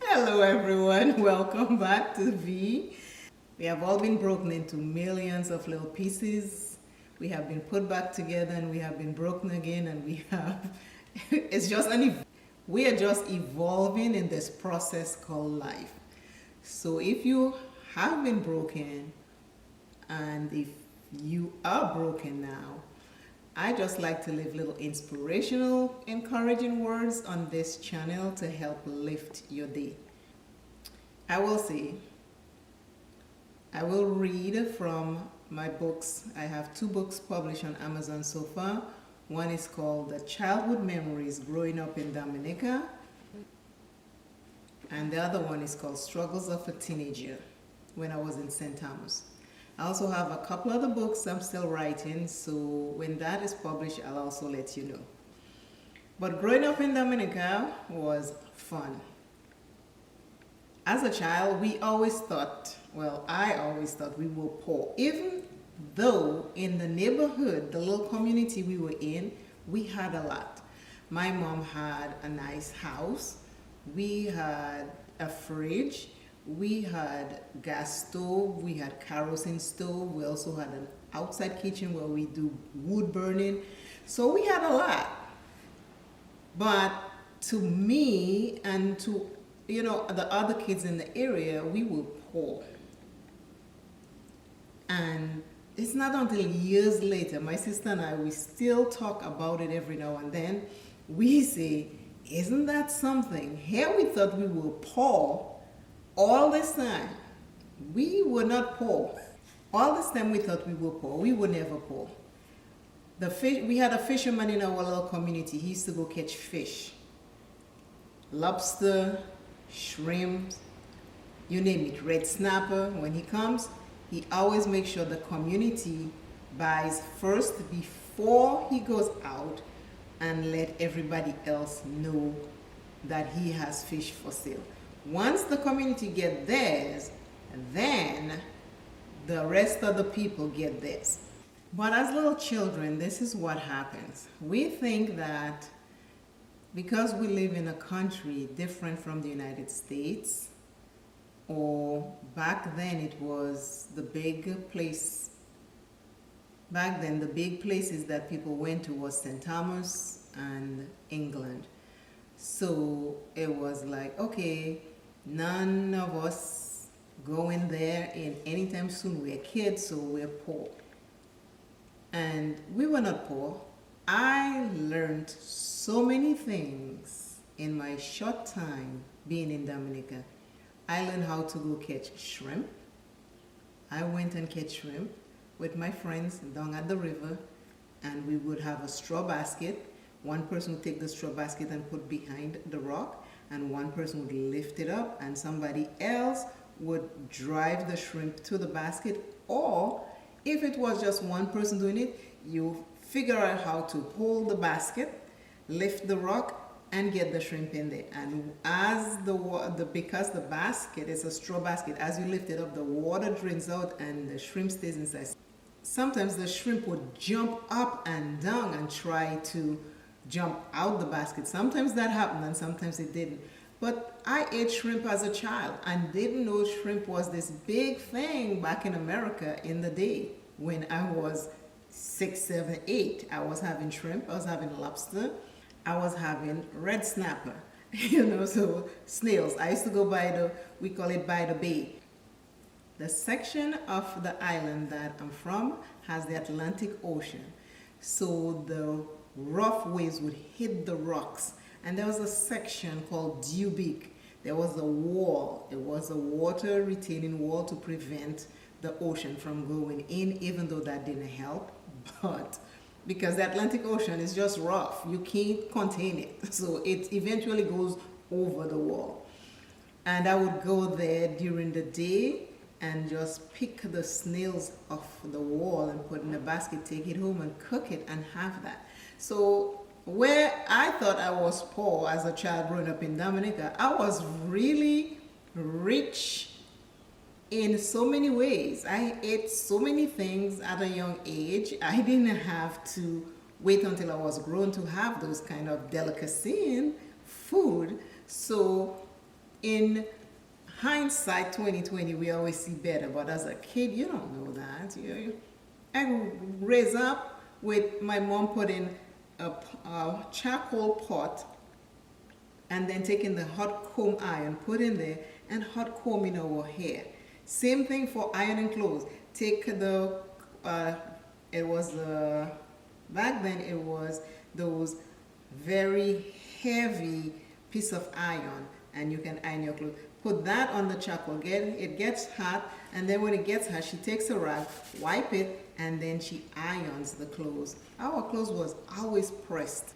Hello everyone, welcome back to V. We have all been broken into millions of little pieces. We have been put back together and we have been broken again and we have we are just evolving in this process called life. So if you have been broken and if you are broken now, I just like to leave little inspirational, encouraging words on this channel to help lift your day. I will read from my books. I have 2 books published on Amazon so far. One is called The Childhood Memories Growing Up in Dominica, and the other one is called Struggles of a Teenager when I was in St. Thomas. I also have a couple other books I'm still writing, so when that is published, I'll also let you know. But growing up in Dominica was fun. As a child, I always thought we were poor. Even though in the neighborhood, the little community we were in, we had a lot. My mom had a nice house. We had a fridge. We had gas stove, we had kerosene stove, we also had an outside kitchen where we do wood burning. So we had a lot. But to me and to the other kids in the area, we were poor. And it's not until years later, my sister and I, we still talk about it every now and then. We say, isn't that something? Here we thought we were poor. All this time, we were not poor. All this time we thought we were poor. We were never poor. We had a fisherman in our little community. He used to go catch fish. Lobster, shrimp, you name it, red snapper. When he comes, he always makes sure the community buys first before he goes out and let everybody else know that he has fish for sale. Once the community get theirs, then the rest of the people get theirs. But as little children, this is what happens. We think that because we live in a country different from the United States, or back then it was the big place. Back then, the big places that people went to was St. Thomas and England. So it was like, okay, none of us going there in anytime soon. We're kids, so we're poor. And we were not poor. I learned so many things in my short time being in Dominica. I learned how to go catch shrimp. I went and catch shrimp with my friends down at the river, and we would have a straw basket. One person would take the straw basket and put behind the rock, and one person would lift it up, and somebody else would drive the shrimp to the basket. Or if it was just one person doing it, you figure out how to hold the basket, lift the rock, and get the shrimp in there. And as because the basket is a straw basket, as you lift it up, the water drains out and the shrimp stays inside. Sometimes the shrimp would jump up and down and try to jump out the basket. Sometimes that happened and sometimes it didn't. But I ate shrimp as a child and didn't know shrimp was this big thing back in America in the day when I was 6, 7, 8. I was having shrimp, I was having lobster, I was having red snapper, so snails. I used to go we call it by the bay. The section of the island that I'm from has the Atlantic Ocean. So the rough waves would hit the rocks. And there was a section called Dubic. There was a wall. It was a water retaining wall to prevent the ocean from going in, even though that didn't help. But because the Atlantic Ocean is just rough, you can't contain it. So it eventually goes over the wall. And I would go there during the day and just pick the snails off the wall and put in a basket, take it home and cook it and have that. So where I thought I was poor as a child growing up in Dominica, I was really rich in so many ways. I ate so many things at a young age. I didn't have to wait until I was grown to have those kind of delicacy in food. So in hindsight 2020, we always see better, but as a kid you don't know that. I raised up with my mom putting a charcoal pot and then taking the hot comb iron, put in there, and hot combing our hair. Same thing for ironing clothes. Take the, it was, back then it was those very heavy piece of iron, and you can iron your clothes. Put that on the charcoal, it gets hot, and then when it gets hot, she takes a rag, wipe it, and then she irons the clothes. Our clothes was always pressed.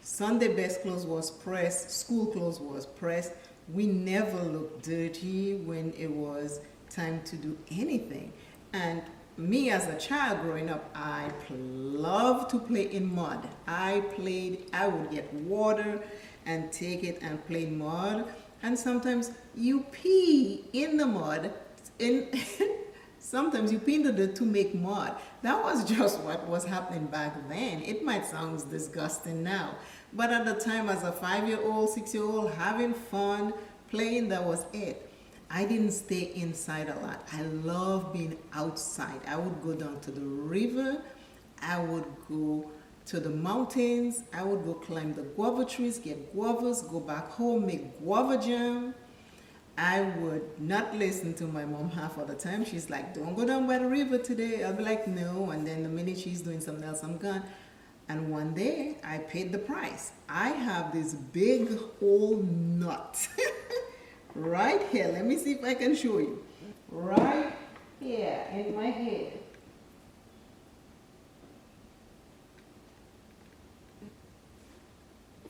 Sunday best clothes was pressed, school clothes was pressed. We never looked dirty when it was time to do anything. And me as a child growing up, I loved to play in mud. I would get water and take it and play in mud. And sometimes you pee in the mud. Sometimes you pee in the dirt to make mud. That was just what was happening back then. It might sound disgusting now. But at the time, as a 5-year-old, 6-year-old, having fun, playing, that was it. I didn't stay inside a lot. I love being outside. I would go down to the river. I would go to the mountains. I would go climb the guava trees, get guavas, go back home, make guava jam. I would not listen to my mom half of the time. She's like, don't go down by the river today. I'll be like, no. And then the minute she's doing something else, I'm gone. And one day, I paid the price. I have this big old nut right here. Let me see if I can show you. Right here in my head.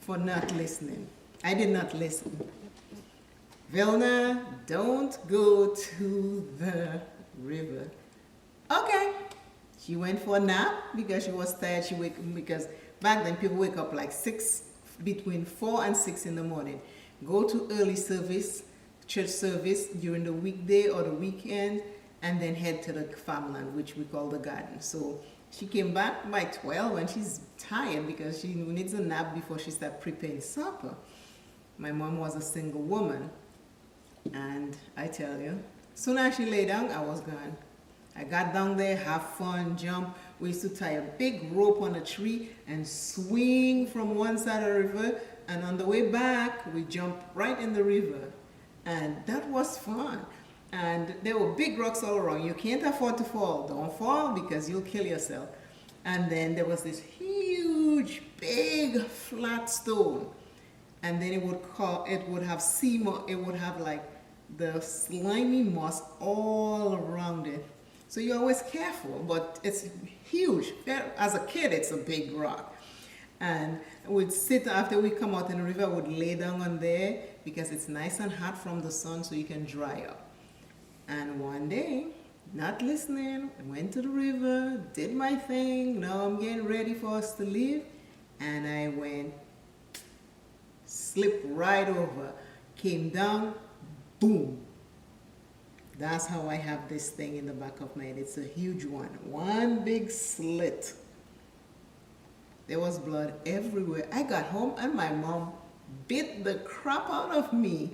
For not listening. I did not listen. Vilna, don't go to the river. Okay. She went for a nap because she was tired. Because back then people wake up like between 4 and 6 in the morning. Go to early service, church service during the weekday or the weekend, and then head to the farmland, which we call the garden. So she came back by 12 and she's tired because she needs a nap before she starts preparing supper. My mom was a single woman, and I tell you, soon as she lay down, I was gone. I got down there, have fun, jump. We used to tie a big rope on a tree and swing from one side of the river, and on the way back, we jumped right in the river. And that was fun. And there were big rocks all around. You can't afford to fall. Don't fall because you'll kill yourself. And then there was this huge, big, flat stone. And then it would have sea moss, it would have like the slimy moss all around it. So you're always careful, but it's huge. As a kid, it's a big rock. And we'd sit after we come out in the river, would lay down on there because it's nice and hot from the sun so you can dry up. And one day, not listening, went to the river, did my thing. Now I'm getting ready for us to leave. And I went, slipped right over, came down, boom. That's how I have this thing in the back of my head. It's a huge one. One big slit. There was blood everywhere. I got home and my mom bit the crap out of me,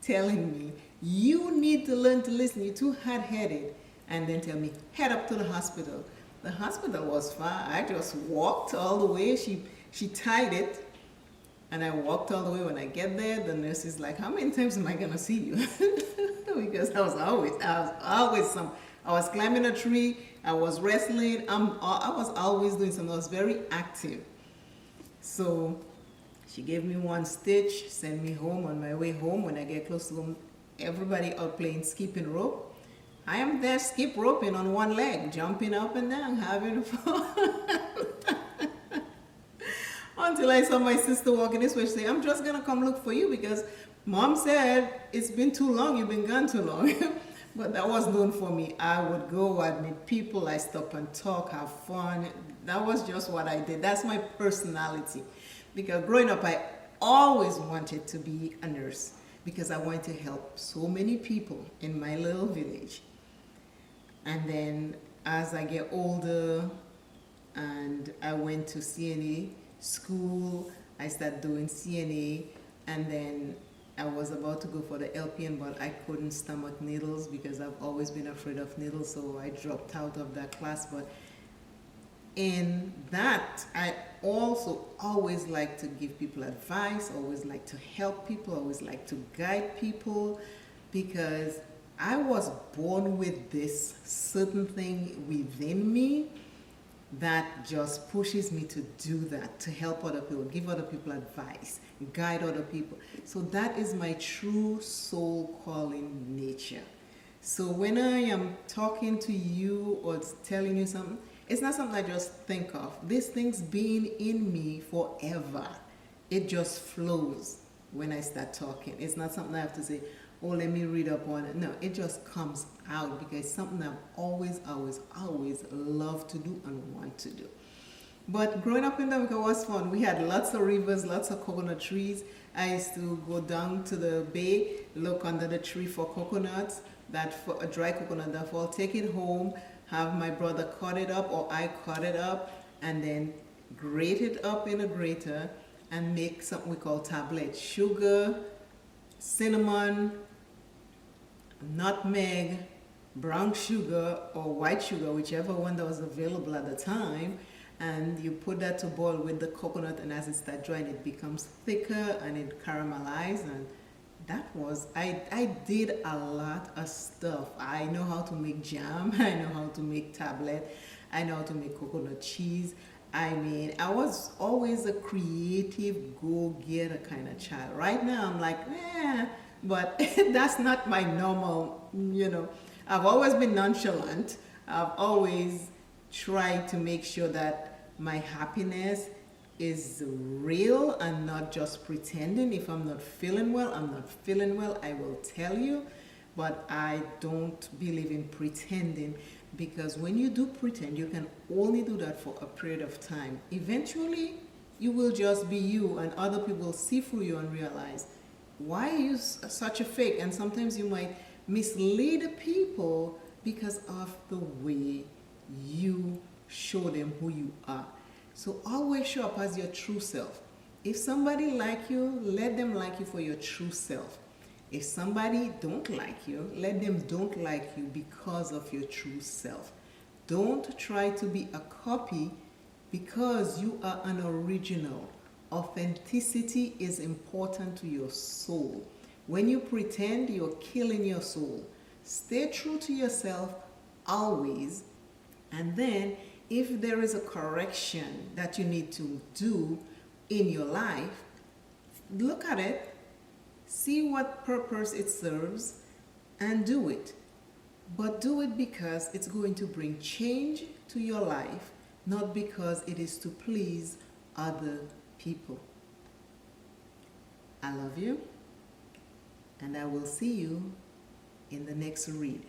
telling me, you need to learn to listen. You're too hard-headed. And then tell me, head up to the hospital. The hospital was far. I just walked all the way. She tied it. And I walked all the way. When I get there, the nurse is like, how many times am I going to see you? Because I was climbing a tree, I was wrestling, I was always doing something. I was very active. So she gave me one stitch, sent me home. On my way home, when I get close to home, everybody out playing skipping rope. I am there skip roping on one leg, jumping up and down, having fun. Until I saw my sister walking this way, she said, I'm just going to come look for you because Mom said, it's been too long, you've been gone too long. But that was known for me. I would go, I'd meet people, I stop and talk, have fun. That was just what I did. That's my personality. Because growing up, I always wanted to be a nurse because I wanted to help so many people in my little village. And then as I get older, and I went to CNA school. I started doing CNA, and then I was about to go for the LPN, but I couldn't stomach needles because I've always been afraid of needles, so I dropped out of that class. But in that, I also always like to give people advice, always like to help people, always like to guide people, because I was born with this certain thing within me that just pushes me to do that, to help other people, give other people advice, guide other people. So that is my true soul calling nature. So when I am talking to you or telling you something, it's not something I just think of. This thing's been in me forever. It just flows when I start talking. It's not something I have to say, oh, let me read up on it. No, it just comes out because it's something I've always loved to do and want to do. But growing up in Dominica was fun. We had lots of rivers, lots of coconut trees. I used to go down to the bay, look under the tree for coconuts, for a dry coconut that fall, take it home, have my brother cut it up or I cut it up, and then grate it up in a grater and make something we call tablet. Sugar, cinnamon, nutmeg, brown sugar or white sugar, whichever one that was available at the time, and you put that to boil with the coconut, and as it starts drying it becomes thicker and it caramelizes. And that was, I did a lot of stuff. I know how to make jam, I know how to make tablet, I know how to make coconut cheese. I mean, I was always a creative, go-getter kind of child. Right now I'm like, but that's not my normal, I've always been nonchalant. I've always tried to make sure that my happiness is real and not just pretending. If I'm not feeling well, I'm not feeling well, I will tell you. But I don't believe in pretending, because when you do pretend, you can only do that for a period of time. Eventually, you will just be you, and other people will see through you and realize, why are you such a fake? And sometimes you might mislead people because of the way you show them who you are. So always show up as your true self. If somebody like you, let them like you for your true self. If somebody don't like you, let them don't like you because of your true self. Don't try to be a copy, because you are an original. Authenticity is important to your soul. When you pretend, you're killing your soul. Stay true to yourself always, and then if there is a correction that you need to do in your life, look at it, see what purpose it serves, and do it. But do it because it's going to bring change to your life, not because it is to please other people. I love you, and I will see you in the next read.